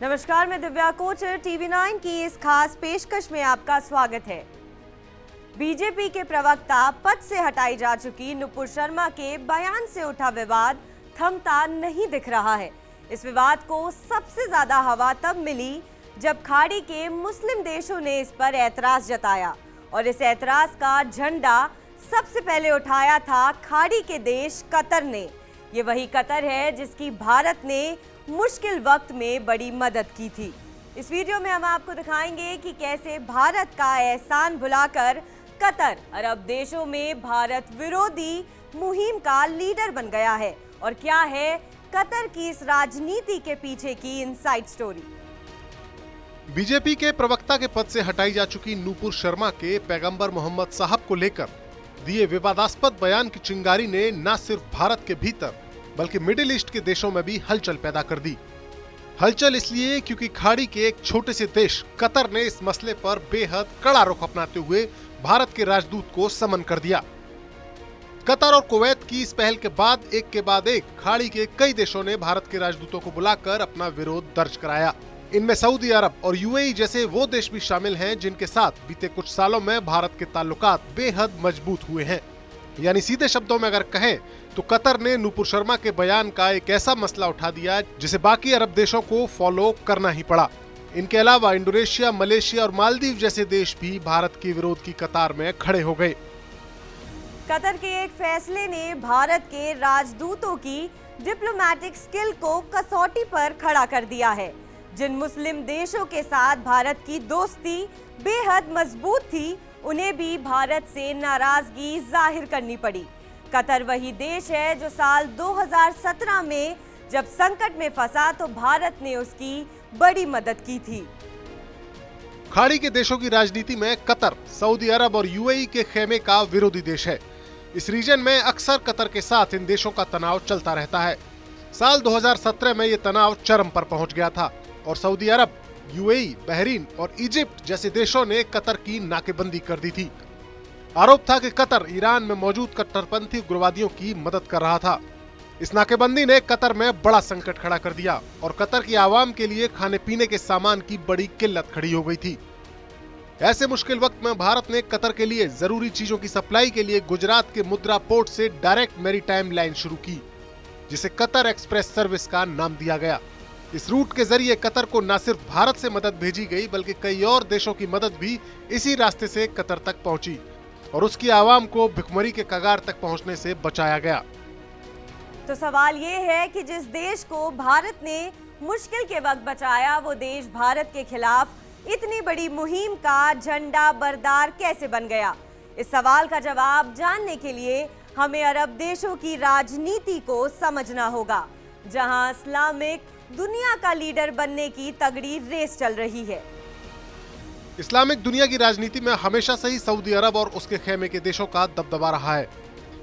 नमस्कार, मैं दिव्या कोचर। TV9 की इस खास पेशकश में आपका स्वागत है। बीजेपी के प्रवक्ता पद से हटाई जा चुकी नुपुर शर्मा के बयान से उठा विवाद थमता नहीं दिख रहा है। इस विवाद को सबसे ज्यादा हवा तब मिली जब खाड़ी के मुस्लिम देशों ने इस पर ऐतराज जताया और इस ऐतराज का झंडा सबसे पहले उठाया था खाड़ी के देश कतर ने। ये वही कतर है जिसकी भारत ने मुश्किल वक्त में बड़ी मदद की थी। इस वीडियो में हम आपको दिखाएंगे कि कैसे भारत का एहसान भुलाकर कतर अरब देशों में भारत विरोधी मुहिम का लीडर बन गया है और क्या है कतर की इस राजनीति के पीछे की इनसाइड स्टोरी। बीजेपी के प्रवक्ता के पद से हटाई जा चुकी नुपुर शर्मा के पैगंबर मोहम्मद साहब को लेकर दिए विवादास्पद बयान की चिंगारी ने न सिर्फ भारत के भीतर बल्कि मिडिल ईस्ट के देशों में भी हलचल पैदा कर दी। हलचल इसलिए क्योंकि खाड़ी के एक छोटे से देश कतर ने इस मसले पर बेहद कड़ा रुख अपनाते हुए भारत के राजदूत को समन कर दिया। कतर और कुवैत की इस पहल के बाद एक खाड़ी के कई देशों ने भारत के राजदूतों को बुलाकर अपना विरोध दर्ज कराया। इनमें सऊदी अरब और यूएई जैसे वो देश भी शामिल हैं जिनके साथ बीते कुछ सालों में भारत के ताल्लुकात बेहद मजबूत हुए हैं। यानी सीधे शब्दों में अगर कहें तो कतर ने नुपुर शर्मा के बयान का एक ऐसा मसला उठा दिया जिसे बाकी अरब देशों को फॉलो करना ही पड़ा। इनके अलावा इंडोनेशिया, मलेशिया और मालदीव जैसे देश भी भारत के विरोध की कतार में खड़े हो गए। कतर के एक फैसले ने भारत के राजदूतों की डिप्लोमेटिक स्किल को कसौटी पर खड़ा कर दिया है। जिन मुस्लिम देशों के साथ भारत की दोस्ती बेहद मजबूत थी, उन्हें भी भारत से नाराजगी जाहिर करनी पड़ी। कतर वही देश है जो साल 2017 में जब संकट में फंसा तो भारत ने उसकी बड़ी मदद की थी। खाड़ी के देशों की राजनीति में कतर, सऊदी अरब और यूएई के खेमे का विरोधी देश है। इस रीजन में अक्सर कतर के साथ इन देशों का तनाव चलता रहता है। साल 2017 में ये तनाव चरम पर पहुंच गया था और सऊदी अरब, यूएई, बहरीन और इजिप्ट जैसे देशों ने कतर की नाकेबंदी कर दी थी। आरोप था कि कतर ईरान में मौजूद कट्टरपंथी उग्रवादियों की मदद कर रहा था। इस नाकेबंदी ने कतर में बड़ा संकट खड़ा कर दिया और कतर की आवाम के लिए खाने पीने के सामान की बड़ी किल्लत खड़ी हो गई थी। ऐसे मुश्किल वक्त में भारत ने कतर के लिए जरूरी चीजों की सप्लाई के लिए गुजरात के मुद्रा पोर्ट से डायरेक्ट मैरीटाइम लाइन शुरू की, जिसे कतर एक्सप्रेस सर्विस का नाम दिया गया। इस रूट के जरिए कतर को न सिर्फ भारत से मदद भेजी गई बल्कि कई और देशों की मदद भी इसी रास्ते से कतर तक पहुंची और उसकी आवाम को भिखमरी के कगार तक पहुंचने से बचाया गया। तो सवाल ये है कि जिस देश को भारत ने मुश्किल के वक्त बचाया, वो देश भारत के खिलाफ इतनी बड़ी मुहिम का झंडा बरदार कैसे बन गया? इस सवाल का जवाब जानने के लिए हमें अरब देशों की राजनीति को समझना होगा, जहां इस्लामिक दुनिया का लीडर बनने की तगड़ी रेस चल रही है। इस्लामिक दुनिया की राजनीति में हमेशा से ही सऊदी अरब और उसके खेमे के देशों का दबदबा रहा है।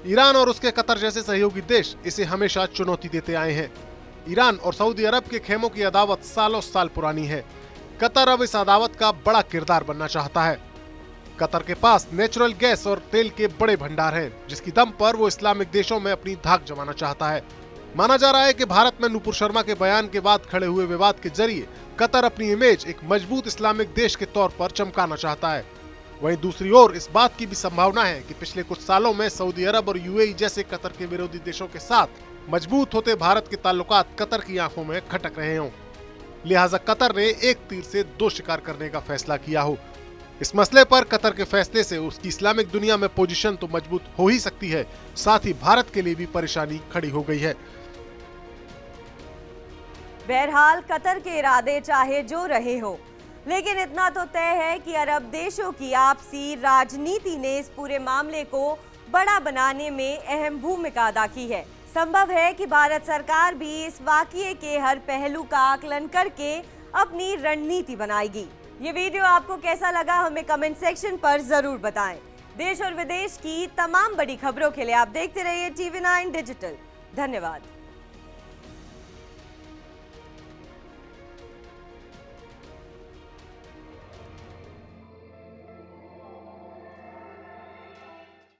ईरान और उसके कतर जैसे सहयोगी देश इसे हमेशा चुनौती देते आए हैं। ईरान और सऊदी अरब के खेमों की अदावत सालों साल पुरानी है। कतर अब इस अदावत का बड़ा किरदार बनना चाहता है। कतर के पास नेचुरल गैस और तेल के बड़े भंडार हैं, जिसकी दम पर वो इस्लामिक देशों में अपनी धाक जमाना चाहता है। माना जा रहा है कि भारत में नुपुर शर्मा के बयान के बाद खड़े हुए विवाद के जरिए कतर अपनी इमेज एक मजबूत इस्लामिक देश के तौर पर चमकाना चाहता है। वहीं दूसरी ओर इस बात की भी संभावना है कि पिछले कुछ सालों में सऊदी अरब और यूएई जैसे कतर के विरोधी देशों के साथ मजबूत होते भारत के ताल्लुकात कतर की आंखों में खटक रहे हों। लिहाजा कतर ने एक तीर से दो शिकार करने का फैसला किया हो। इस मसले पर कतर के फैसले से उसकी इस्लामिक दुनिया में पोजीशन तो मजबूत हो ही सकती है, साथ ही भारत के लिए भी परेशानी खड़ी हो गई है। बहरहाल कतर के इरादे चाहे जो रहे हो, लेकिन इतना तो तय है कि अरब देशों की आपसी राजनीति ने इस पूरे मामले को बड़ा बनाने में अहम भूमिका अदा की है। संभव है कि भारत सरकार भी इस वाकये के हर पहलू का आकलन करके अपनी रणनीति बनाएगी। ये वीडियो आपको कैसा लगा हमें कमेंट सेक्शन पर जरूर बताएं। देश और विदेश की तमाम बड़ी खबरों के लिए आप देखते रहिए TV9 डिजिटल। धन्यवाद।